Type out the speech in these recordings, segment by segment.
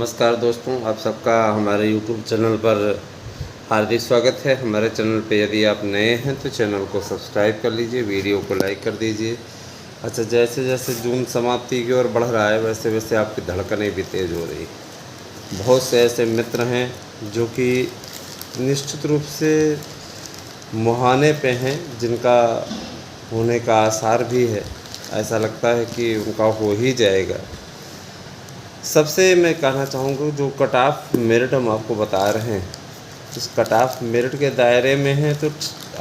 नमस्कार दोस्तों, आप सबका हमारे YouTube चैनल पर हार्दिक स्वागत है। हमारे चैनल पे यदि आप नए हैं तो चैनल को सब्सक्राइब कर लीजिए, वीडियो को लाइक कर दीजिए। अच्छा, जैसे जैसे जून समाप्ति की ओर बढ़ रहा है वैसे वैसे आपकी धड़कनें भी तेज़ हो रही। बहुत से ऐसे मित्र हैं जो कि निश्चित रूप से मुहाने पे हैं, जिनका होने का आसार भी है। ऐसा लगता है कि उनका हो ही जाएगा। सबसे मैं कहना चाहूँगा, जो कट ऑफ मेरिट हम आपको बता रहे हैं, इस कट ऑफ मेरिट के दायरे में हैं तो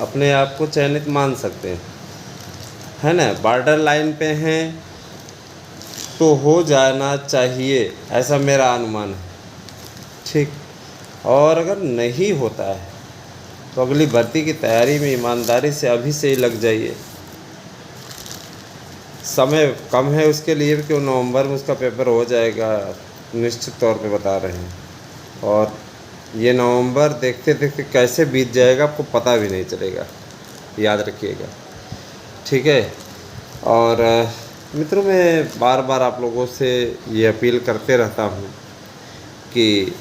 अपने आप को चयनित मान सकते हैं, है ना। बॉर्डर लाइन पे हैं तो हो जाना चाहिए, ऐसा मेरा अनुमान है, ठीक। और अगर नहीं होता है तो अगली भर्ती की तैयारी में ईमानदारी से अभी से ही लग जाइए। समय कम है उसके लिए कि नवंबर में उसका पेपर हो जाएगा, निश्चित तौर पे बता रहे हैं। और ये नवंबर देखते देखते कैसे बीत जाएगा आपको पता भी नहीं चलेगा, याद रखिएगा, ठीक है। और मित्रों, मैं बार बार आप लोगों से ये अपील करते रहता हूँ कि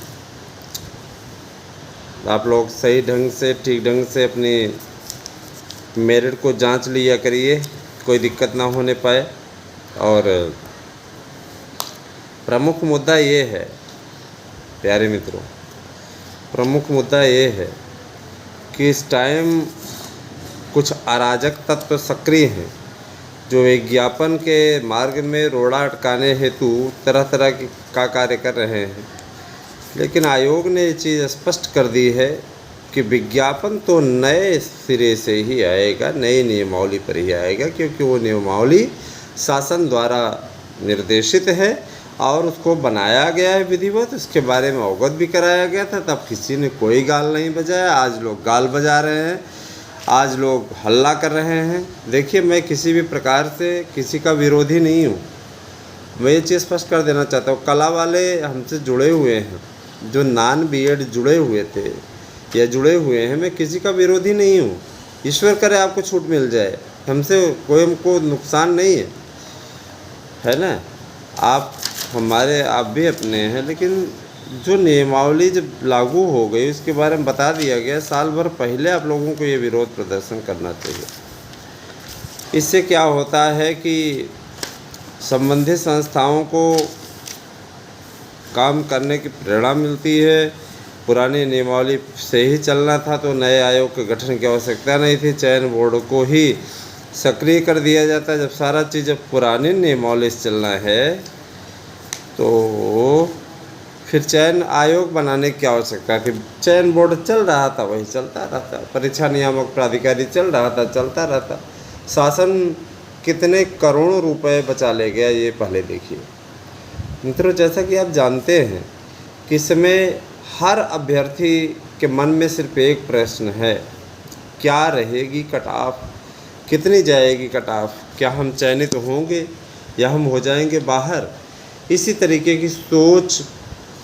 आप लोग सही ढंग से, ठीक ढंग से अपनी मेरिट को जांच लिया करिए, कोई दिक्कत ना होने पाए। और प्रमुख मुद्दा ये है प्यारे मित्रों, प्रमुख मुद्दा ये है कि इस टाइम कुछ अराजक तत्व सक्रिय हैं जो विज्ञापन के मार्ग में रोड़ा अटकाने हेतु तरह तरह का कार्य कर रहे हैं। लेकिन आयोग ने ये चीज़ स्पष्ट कर दी है कि विज्ञापन तो नए सिरे से ही आएगा, नई नियमावली पर ही आएगा, क्योंकि वो नियमावली शासन द्वारा निर्देशित है और उसको बनाया गया है विधिवत। इसके बारे में अवगत भी कराया गया था, तब किसी ने कोई गाल नहीं बजाया। आज लोग गाल बजा रहे हैं, आज लोग हल्ला कर रहे हैं। देखिए, मैं किसी भी प्रकार से किसी का विरोधी नहीं हूँ। मैं ये चीज़ स्पष्ट कर देना चाहता हूँ, कला वाले हमसे जुड़े हुए हैं, जो नॉन बीएड जुड़े हुए थे या जुड़े हुए हैं, मैं किसी का विरोधी नहीं हूँ। ईश्वर करे आपको छूट मिल जाए, हमसे कोई हमको नुकसान नहीं है ना। आप हमारे, आप भी अपने हैं। लेकिन जो नियमावली जब लागू हो गई उसके बारे में बता दिया गया, साल भर पहले आप लोगों को ये विरोध प्रदर्शन करना चाहिए। इससे क्या होता है कि संबंधित संस्थाओं को काम करने की प्रेरणा मिलती है। पुरानी नियमावली से ही चलना था तो नए आयोग के गठन की आवश्यकता नहीं थी, चयन बोर्ड को ही सक्रिय कर दिया जाता है। जब सारा चीज़ जब पुरानी नियमावली से चलना है तो फिर चयन आयोग बनाने की आवश्यकता थी। चयन बोर्ड चल रहा था, वही चलता रहता, परीक्षा नियामक प्राधिकारी चल रहा था, चलता रहता। शासन कितने करोड़ों रुपए बचा ले गया, ये पहले देखिए मित्रों। जैसा कि आप जानते हैं कि इस समय हर अभ्यर्थी के मन में सिर्फ एक प्रश्न है, क्या रहेगी कट ऑफ, कितनी जाएगी कट ऑफ, क्या हम चयनित होंगे या हम हो जाएंगे बाहर। इसी तरीके की सोच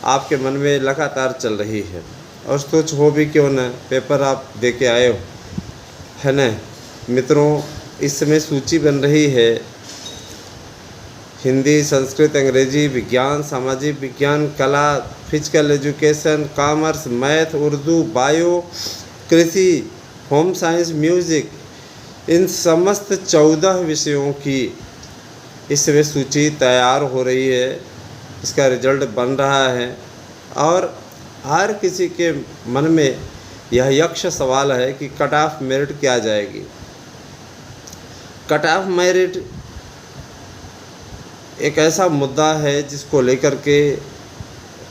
आपके मन में लगातार चल रही है। और सोच हो भी क्यों ना, पेपर आप दे के आए हो, है ना मित्रों। इस समय सूची बन रही है हिंदी, संस्कृत, अंग्रेजी, विज्ञान, सामाजिक विज्ञान, कला, physical education, commerce, math, Urdu, bio, कृषि, होम साइंस, म्यूज़िक, इन समस्त 14 विषयों की इस समय सूची तैयार हो रही है। इसका रिजल्ट बन रहा है और हर किसी के मन में यह यक्ष सवाल है कि कट ऑफ मेरिट क्या जाएगी। कट ऑफ मेरिट एक ऐसा मुद्दा है जिसको लेकर के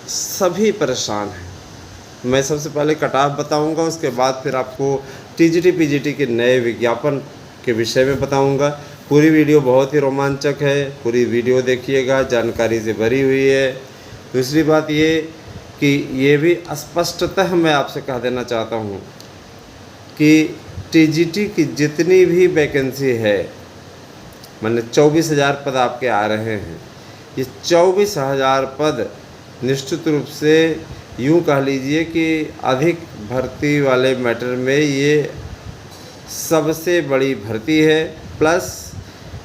सभी परेशान हैं। मैं सबसे पहले कट ऑफ बताऊंगा, उसके बाद फिर आपको टीजीटी पीजीटी के नए विज्ञापन के विषय में बताऊंगा। पूरी वीडियो बहुत ही रोमांचक है, पूरी वीडियो देखिएगा, जानकारी से भरी हुई है। दूसरी बात ये कि ये भी स्पष्टतः मैं आपसे कह देना चाहता हूँ कि टीजीटी की जितनी भी वैकेंसी है, मैंने 24,000 पद आपके आ रहे हैं, ये 24,000 पद निश्चित रूप से यूँ कह लीजिए कि अधिक भर्ती वाले मैटर में ये सबसे बड़ी भर्ती है। प्लस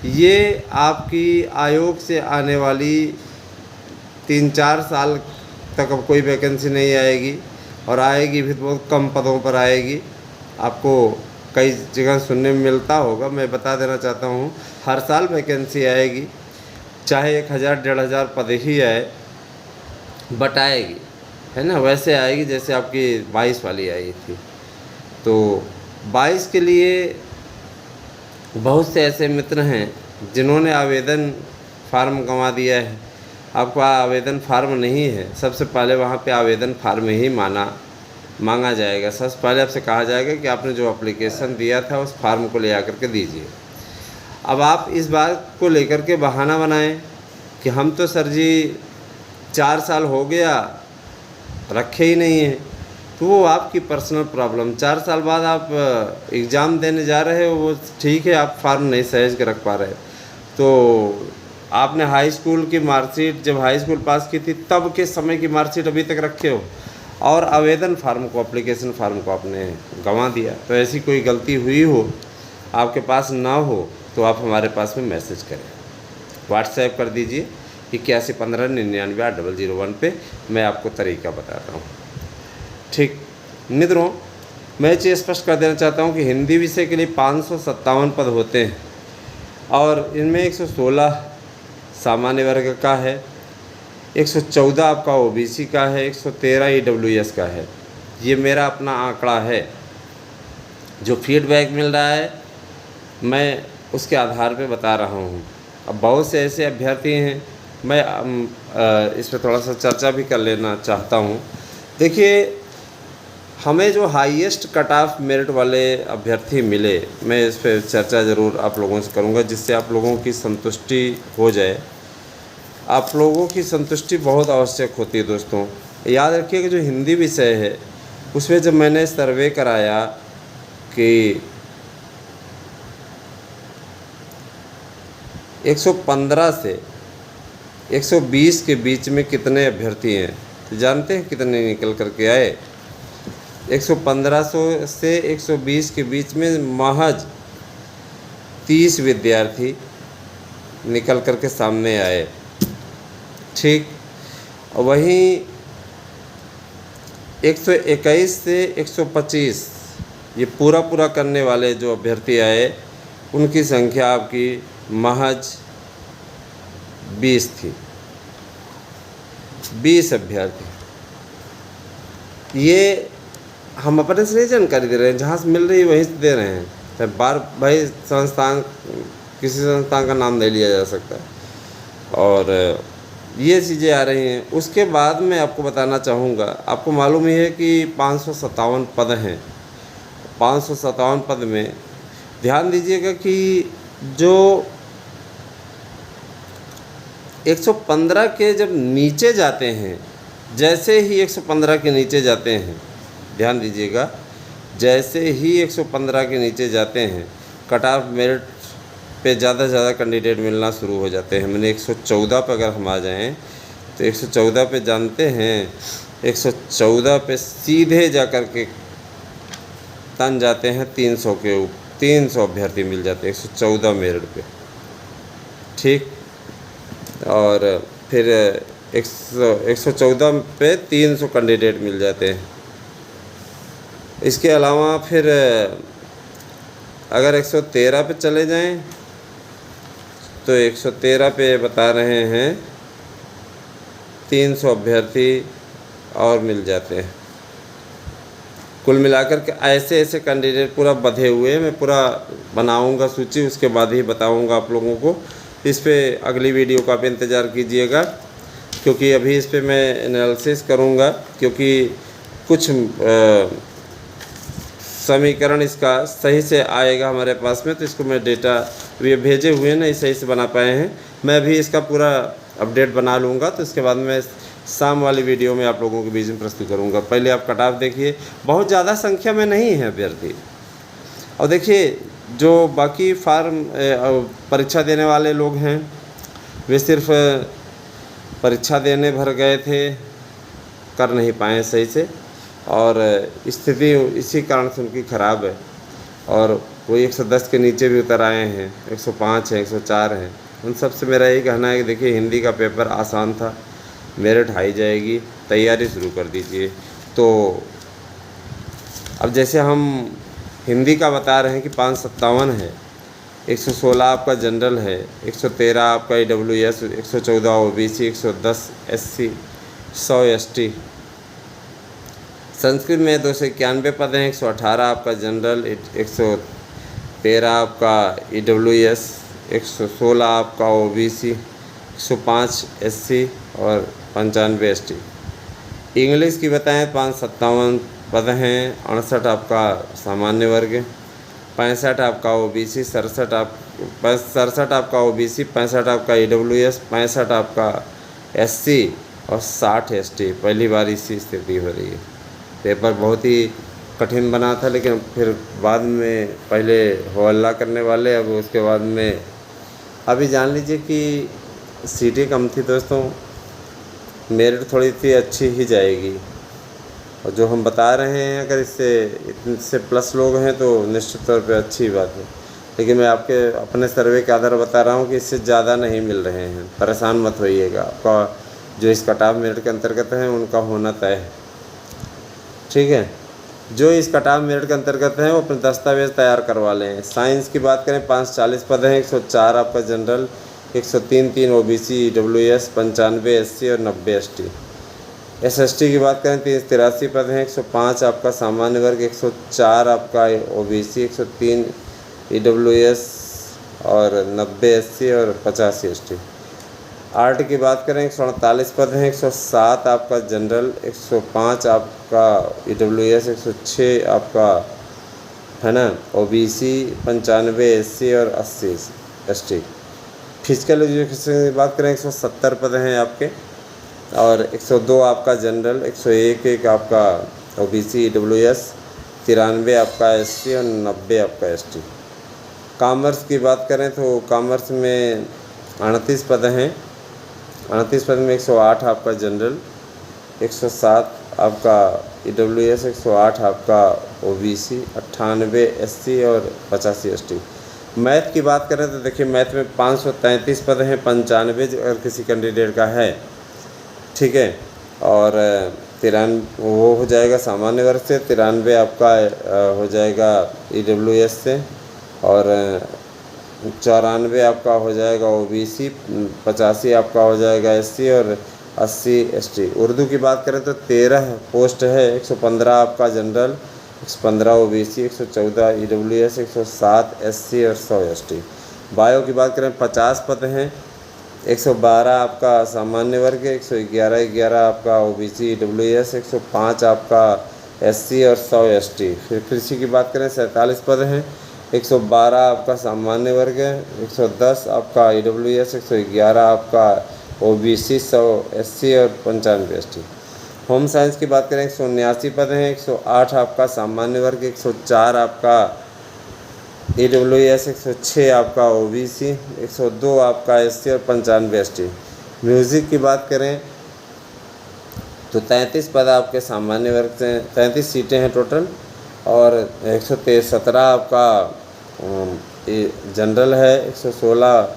ये आपकी आयोग से आने वाली 3-4 साल तक अब कोई वैकेंसी नहीं आएगी, और आएगी भी तो बहुत कम पदों पर आएगी। आपको कई जगह सुनने में मिलता होगा, मैं बता देना चाहता हूँ, हर साल वैकेंसी आएगी, चाहे 1000 1500 पद ही आए, बट आएगी, है ना। वैसे आएगी जैसे आपकी 22 वाली आई थी। तो 22 के लिए बहुत से ऐसे मित्र हैं जिन्होंने आवेदन फार्म गंवा दिया है। आपका आवेदन फार्म नहीं है, सबसे पहले वहाँ पे आवेदन फार्म ही मांगा जाएगा। सबसे पहले आपसे कहा जाएगा कि आपने जो एप्लीकेशन दिया था उस फार्म को ले आकर के दीजिए। अब आप इस बात को लेकर के बहाना बनाएं कि हम तो सर जी 4 साल हो गया रखे ही नहीं हैं, तो वो आपकी पर्सनल प्रॉब्लम। 4 साल बाद आप एग्ज़ाम देने जा रहे हो, वो ठीक है, आप फार्म नहीं सहेज के रख पा रहे। तो आपने हाई स्कूल की मार्कशीट, जब हाई स्कूल पास की थी तब के समय की मार्कशीट अभी तक रखे हो, और आवेदन फार्म को, एप्लीकेशन फार्म को आपने गंवा दिया। तो ऐसी कोई गलती हुई हो, आपके पास ना हो, तो आप हमारे पास में मैसेज करें, व्हाट्सएप कर दीजिए 8115998001 पे। मैं आपको तरीका बताता हूँ। ठीक मित्रों, मैं चीज़ स्पष्ट कर देना चाहता हूँ कि हिंदी विषय के लिए 557 पद होते हैं, और इनमें 116 सामान्य वर्ग का है, 114 आपका ओबीसी का है, 113 ईडब्ल्यूएस का है। ये मेरा अपना आंकड़ा है, जो फीडबैक मिल रहा है मैं उसके आधार पे बता रहा हूँ। अब बहुत से ऐसे अभ्यर्थी हैं, मैं इस पर थोड़ा सा चर्चा भी कर लेना चाहता हूँ। देखिए, हमें जो हाईएस्ट कट ऑफ मेरिट वाले अभ्यर्थी मिले, मैं इस पर चर्चा ज़रूर आप लोगों से करूँगा, जिससे आप लोगों की संतुष्टि हो जाए। आप लोगों की संतुष्टि बहुत आवश्यक होती है दोस्तों। याद रखिए कि जो हिंदी विषय है उसमें जब मैंने सर्वे कराया कि 115 से 120 के बीच में कितने अभ्यर्थी हैं, तो जानते हैं कितने निकल करके आए? 1500 से 120 के बीच में महज 30 विद्यार्थी निकल करके सामने आए। ठीक, वहीं 121 से 125 ये पूरा करने वाले जो अभ्यर्थी आए, उनकी संख्या आपकी महज 20 थी। 20 अभ्यर्थी। ये हम अपने से नहीं जानकारी दे रहे हैं, जहाँ से मिल रही है वहीं से दे रहे हैं। तो बार भाई संस्थान, किसी संस्थान का नाम नहीं लिया जा सकता, और ये चीज़ें आ रही हैं। उसके बाद मैं आपको बताना चाहूँगा, आपको मालूम ही है कि 557 पद हैं। 557 पद में ध्यान दीजिएगा कि जो 115 के जब नीचे जाते हैं, जैसे ही 115 के नीचे जाते हैं, ध्यान दीजिएगा, जैसे ही 115 के नीचे जाते हैं, कट ऑफ मेरिट पे ज़्यादा से ज़्यादा कैंडिडेट मिलना शुरू हो जाते हैं। मैंने 114 पे अगर हम आ जाएं तो 114 पे जानते हैं, 114 पे सीधे जा कर के तन जाते हैं 300 के ऊपर, 300 अभ्यर्थी मिल जाते हैं 114 मेरिट पे। ठीक, और फिर 114 पे 300 कैंडिडेट मिल जाते हैं। इसके अलावा फिर अगर 113 पे चले जाएं तो 113 पे बता रहे हैं 300 अभ्यर्थी और मिल जाते हैं। कुल मिलाकर के ऐसे ऐसे कैंडिडेट पूरा बंधे हुए हैं। मैं पूरा बनाऊंगा सूची, उसके बाद ही बताऊंगा आप लोगों को। इस पे अगली वीडियो का आप इंतज़ार कीजिएगा, क्योंकि अभी इस पे मैं एनालिसिस करूंगा, क्योंकि कुछ समीकरण इसका सही से आएगा हमारे पास में, तो इसको मैं डेटा ये भेजे हुए हैं ना, सही से बना पाए हैं। मैं भी इसका पूरा अपडेट बना लूँगा, तो इसके बाद मैं शाम वाली वीडियो में आप लोगों के बीच में प्रस्तुत करूँगा। पहले आप कट ऑफ देखिए, बहुत ज़्यादा संख्या में नहीं है अभ्यर्थी। और देखिए, जो बाकी फार्म परीक्षा देने वाले लोग हैं, वे सिर्फ परीक्षा देने भर गए थे, कर नहीं पाए सही से, और स्थिति इसी कारण से उनकी ख़राब है। और वो 110 के नीचे भी उतर आए हैं, 105 हैं, 104 हैं। उन सब से मेरा यही कहना है कि देखिए, हिंदी का पेपर आसान था, मेरिट हाई जाएगी, तैयारी शुरू कर दीजिए। तो अब जैसे हम हिंदी का बता रहे हैं कि 557 है, 116 आपका जनरल है, 113 आपका EWS, 114 OBC, 110 SC, 100 ST। Sanskrit में 291 पद हैं, 118 आपका जनरल, 113 आपका EWS, 116 आपका OBC, 105 SC और 95 ST। इंग्लिश की बताएं 557 पद हैं, 68 आपका सामान्य वर्ग, 65 आपका OBC, 67 आपका OBC, 65 आपका EWS, 65 आपका SC और 60 ST। पहली बार इसी स्थिति हो रही है। पेपर बहुत ही कठिन बना था, लेकिन फिर बाद में पहले हो हल्ला करने वाले, अब उसके बाद में अभी जान लीजिए कि सीटें कम थी दोस्तों, मेरिट थोड़ी सी अच्छी ही जाएगी। और जो हम बता रहे हैं अगर इससे प्लस लोग हैं तो निश्चित तौर पे अच्छी बात है, लेकिन मैं आपके अपने सर्वे के आधार बता रहा हूँ कि इससे ज़्यादा नहीं मिल रहे हैं। परेशान मत होइएगा, आपका जो इस कट ऑफ मेरिट के अंतर्गत हैं उनका होना तय है, ठीक है। जो इस कट ऑफ मेरिट के अंतर्गत हैं वो अपने दस्तावेज़ तैयार करवा लें। साइंस की बात करें 540 पद हैं, 104 आपका जनरल, 103 OBC, EWS, 95 SC और 90 ST। SST की बात करें 83 पद हैं, 105 आपका सामान्य वर्ग, 104 आपका OBC, 103 EWS और 90 SC और 85 ST। आर्ट की बात करें 148 पद हैं, 107 आपका जनरल, 105 आपका EWS, 106 आपका है ना OBC, 95 SC और 80 ST। फिजिकल एजुकेशन की बात करें 170 पद हैं आपके, और 102 आपका जनरल, 101 आपका OBC, EWS, 93 आपका SC और 90 आपका ST। कॉमर्स की बात करें तो कॉमर्स में 38 पद हैं, 38 पद में 108 आपका जनरल, 107 आपका EWS, 108 आपका OBC, 98 SC और 85 ST। मैथ की बात करें तो देखिए मैथ में 533 पद हैं, 95 अगर किसी कैंडिडेट का है, ठीक है। और 93 वो हो जाएगा सामान्य वर्ग से, 93 आपका हो जाएगा EWS से, और 94 आपका हो जाएगा OBC, 85 आपका हो जाएगा SC और 80 ST। उर्दू की बात करें तो 13 पोस्ट है, 115 आपका जनरल, 115 OBC, 114 EWS, 107 SC और 100 ST। बायो की बात करें 50 पद हैं, 112 आपका सामान्य वर्ग, 111 आपका OBC, EWS, 105 आपका SC और 100 ST। फिर कृषि की बात करें 47 पद हैं, 112 आपका सामान्य वर्ग है, 110 आपका EWS, 111 आपका OBC, 100 SC और 95 ST। होम साइंस की बात करें 179 पद हैं, 108 आपका सामान्य वर्ग, 104 आपका EWS, 106 आपका OBC, 102 आपका SC और 95 ST। म्यूज़िक की बात करें तो 33 पद आपके सामान्य वर्ग से, 33 सीटें हैं टोटल, और 117 आपका जनरल है, 116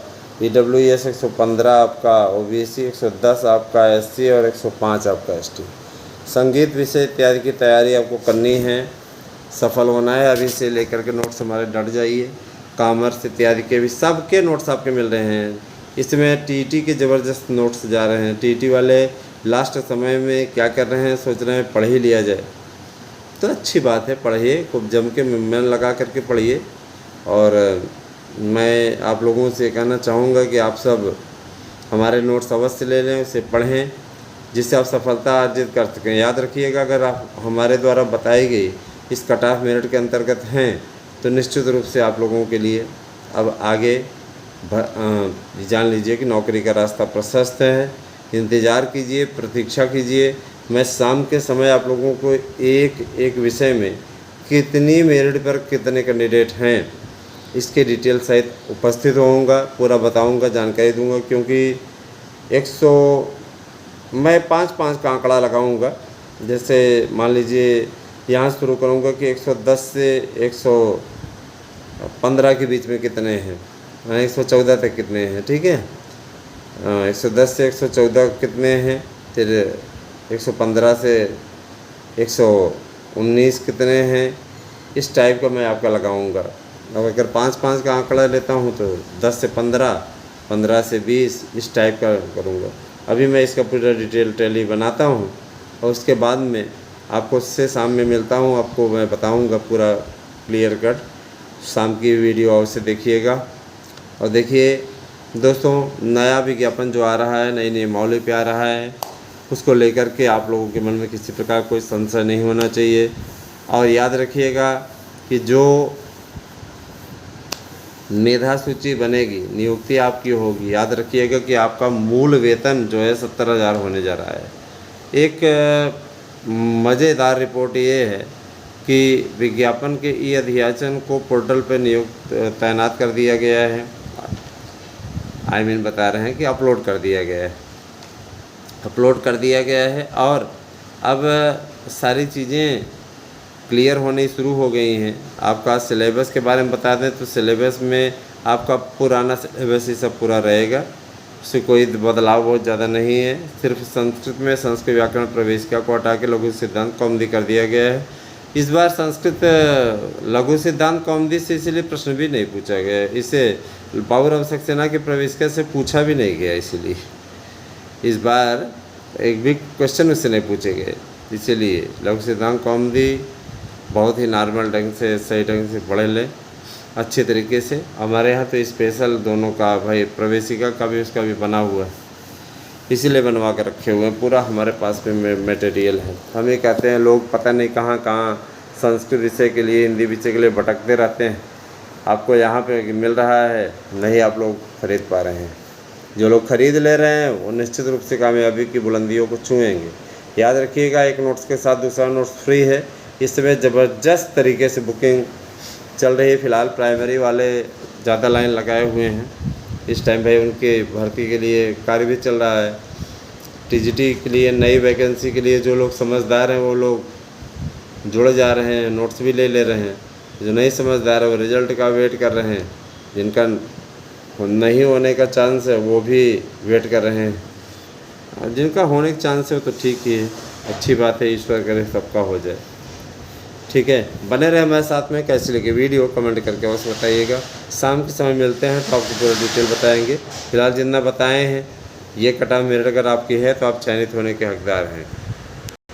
EWS, 115 आपका OBC, 110 आपका SC और 105 आपका ST। संगीत विषय इत्यादि की तैयारी आपको करनी है, सफल होना है। अभी से लेकर के नोट्स हमारे डट जाइए। कॉमर्स इत्यादि के भी सबके नोट्स आपके मिल रहे हैं। इसमें TET के ज़बरदस्त नोट्स जा रहे हैं। TET वाले लास्ट समय में क्या कर रहे हैं, सोच रहे हैं पढ़ ही लिया जाए, तो अच्छी बात है, पढ़िए, खूब जम के मन लगा करके पढ़िए। और मैं आप लोगों से कहना चाहूँगा कि आप सब हमारे नोट्स अवश्य ले लें, उसे पढ़ें, जिससे आप सफलता अर्जित कर सकें। याद रखिएगा, अगर आप हमारे द्वारा बताई गई इस कट ऑफ मेरिट के अंतर्गत हैं तो निश्चित रूप से आप लोगों के लिए अब आगे जान लीजिए कि नौकरी का रास्ता प्रशस्त है। इंतज़ार कीजिए, प्रतीक्षा कीजिए। मैं शाम के समय आप लोगों को एक एक विषय में कितनी मेरिट पर कितने कैंडिडेट हैं इसके डिटेल सहित उपस्थित होऊंगा, पूरा बताऊंगा, जानकारी दूंगा, क्योंकि मैं 5-5 का आंकड़ा लगाऊंगा। जैसे मान लीजिए यहाँ शुरू करूंगा कि 110 से 115 के बीच में कितने हैं, 114 तक कितने हैं, ठीक है। 110 से 114 कितने हैं, फिर 115 से 119 कितने हैं, इस टाइप का मैं आपका लगाऊंगा। अब अगर 5-5 का आंकड़ा लेता हूँ तो 10 से 15, 15 से 20 इस टाइप का करूँगा। अभी मैं इसका पूरा डिटेल टैली बनाता हूँ और उसके बाद में आपको उससे शाम में मिलता हूँ, आपको मैं बताऊँगा पूरा क्लियर कट। शाम की वीडियो अवश्य देखिएगा। और देखिए दोस्तों, नया विज्ञापन जो आ रहा है, नई नई मॉल पे आ रहा है, उसको लेकर के आप लोगों के मन में किसी प्रकार कोई संशय नहीं होना चाहिए। और याद रखिएगा कि जो मेधा सूची बनेगी, नियुक्ति आपकी होगी, याद रखिएगा कि आपका मूल वेतन जो है 70,000 होने जा रहा है। एक मज़ेदार रिपोर्ट ये है कि विज्ञापन के ई अध्याचन को पोर्टल पर तैनात कर दिया गया है। बता रहे हैं कि अपलोड कर दिया गया है, अपलोड कर दिया गया है। और अब सारी चीज़ें क्लियर होनी शुरू हो गई हैं। आपका सिलेबस के बारे में बता दें तो सिलेबस में आपका पुराना सिलेबस ही सब पूरा रहेगा, उससे कोई बदलाव बहुत ज़्यादा नहीं है। सिर्फ संस्कृत में संस्कृत व्याकरण प्रवेशिका को हटा के लघु सिद्धांत कौमुदी कर दिया गया है। इस बार संस्कृत लघु सिद्धांत कौमुदी से इसलिए प्रश्न भी नहीं पूछा गया, इसे बाबूराव सक्सेना के प्रवेशिका से पूछा भी नहीं गया, इसलिए इस बार एक भी क्वेश्चन उससे नहीं पूछे गए। इसीलिए लघु सिद्धांत कौमुदी बहुत ही नॉर्मल ढंग से, सही ढंग से पढ़ लें अच्छे तरीके से। हमारे यहाँ तो स्पेशल दोनों का भाई प्रवेशिका का भी उसका भी बना हुआ है, इसीलिए बनवा कर रखे हुए हैं। पूरा हमारे पास में मटेरियल है। हम ये कहते हैं लोग पता नहीं कहाँ कहाँ संस्कृत विषय के लिए, हिंदी विषय के लिए भटकते रहते हैं। आपको यहाँ पे मिल रहा है, नहीं आप लोग खरीद पा रहे हैं। जो लोग खरीद ले रहे हैं वो निश्चित रूप से कामयाबी की बुलंदियों को छुएंगे। याद रखिएगा, एक नोट्स के साथ दूसरा नोट्स फ्री है। इस समय ज़बरदस्त तरीके से बुकिंग चल रही है। फ़िलहाल प्राइमरी वाले ज़्यादा लाइन लगाए हुए हैं इस टाइम भाई, उनके भर्ती के लिए कार्य भी चल रहा है। टीजीटी के लिए नई वैकेंसी के लिए जो लोग समझदार हैं वो लोग जुड़ जा रहे हैं, नोट्स भी ले रहे हैं। जो नहीं समझदार है वो रिज़ल्ट का वेट कर रहे हैं, जिनका नहीं होने का चांस है वो भी वेट कर रहे हैं, और जिनका होने का चांस है वो तो ठीक ही है, अच्छी बात है, ईश्वर करे सबका हो जाए। ठीक है, बने रहे हमारे साथ में। कैसी लगी वीडियो कमेंट करके अवश्य बताइएगा। शाम के समय मिलते हैं तो आपको पूरा डिटेल बताएंगे। फिलहाल जितना बताए हैं ये कट ऑफ मेरिट अगर आपकी है तो आप चयनित होने के हकदार हैं।